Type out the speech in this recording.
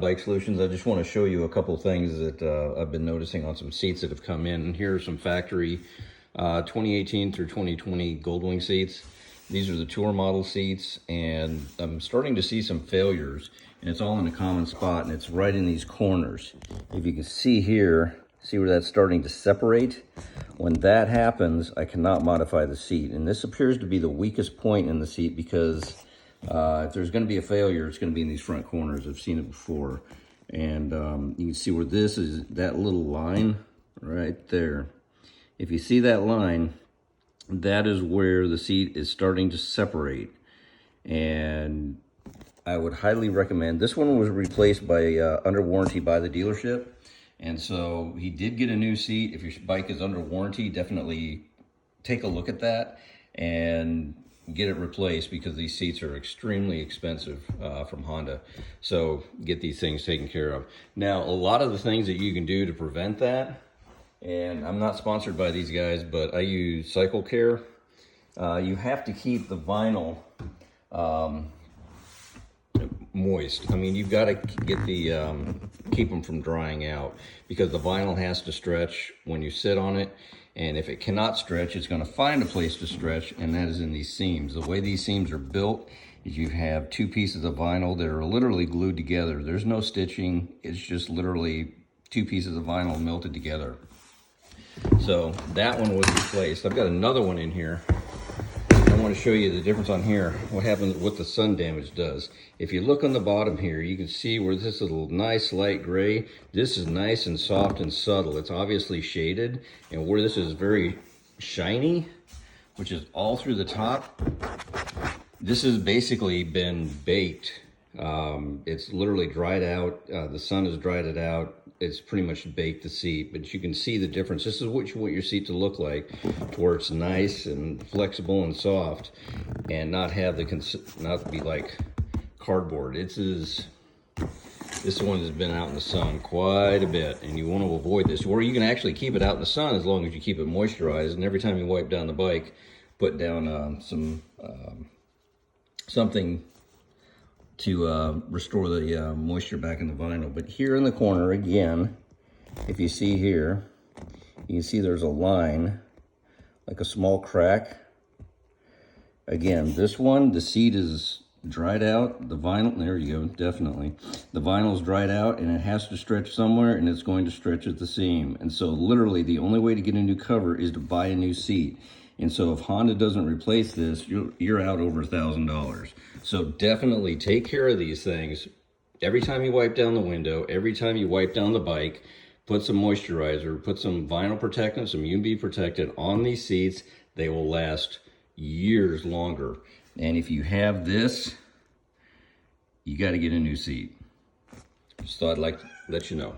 Bike Solutions. I just want to show you a couple of things that I've been noticing on some seats that have come in. And here are some factory 2018 through 2020 Goldwing seats. These are the tour model seats, and I'm starting to see some failures, and it's all in a common spot, and it's right in these corners. If you can see here, see where that's starting to separate? When that happens, I cannot modify the seat, and this appears to be the weakest point in the seat because if there's going to be a failure, it's going to be in these front corners. I've seen it before. And you can see where this is, that little line right there. If you see that line, that is where the seat is starting to separate. And I would highly recommend, this one was replaced by under warranty by the dealership. And so he did get a new seat. If your bike is under warranty, definitely take a look at that and get it replaced, because these seats are extremely expensive from Honda. So get these things taken care of. Now, a lot of the things that you can do to prevent that, and I'm not sponsored by these guys, but I use Cycle Care. You have to keep the vinyl moist. I mean, you've got to get the keep them from drying out, because the vinyl has to stretch when you sit on it. And if it cannot stretch, it's going to find a place to stretch, and that is in these seams. The way these seams are built is you have two pieces of vinyl that are literally glued together. There's no stitching. It's just literally two pieces of vinyl melted together. So that one was replaced. I've got another one in here. I want to show you the difference on here, what happens, what the sun damage does. If you look on the bottom here, you can see where this little nice light gray, this is nice and soft and subtle. It's obviously shaded. And where this is very shiny, which is all through the top, this has basically been baked. It's literally dried out. The sun has dried it out. It's pretty much baked the seat, but you can see the difference. This is what you want your seat to look like, to where it's nice and flexible and soft, and not have not be like cardboard. This one has been out in the sun quite a bit, and you want to avoid this. Or you can actually keep it out in the sun as long as you keep it moisturized, and every time you wipe down the bike, put down something to restore the moisture back in the vinyl. But here in the corner, again, if you see here, you can see there's a line, like a small crack. Again, this one, the seat is dried out. The vinyl, there you go, definitely. The vinyl's dried out, and it has to stretch somewhere, and it's going to stretch at the seam. And so literally the only way to get a new cover is to buy a new seat. And so if Honda doesn't replace this, you're out over $1,000. So definitely take care of these things. Every time you wipe down the window, every time you wipe down the bike, put some moisturizer, put some vinyl protectant, some UV protectant on these seats. They will last years longer. And if you have this, you got to get a new seat. Just thought I'd like to let you know.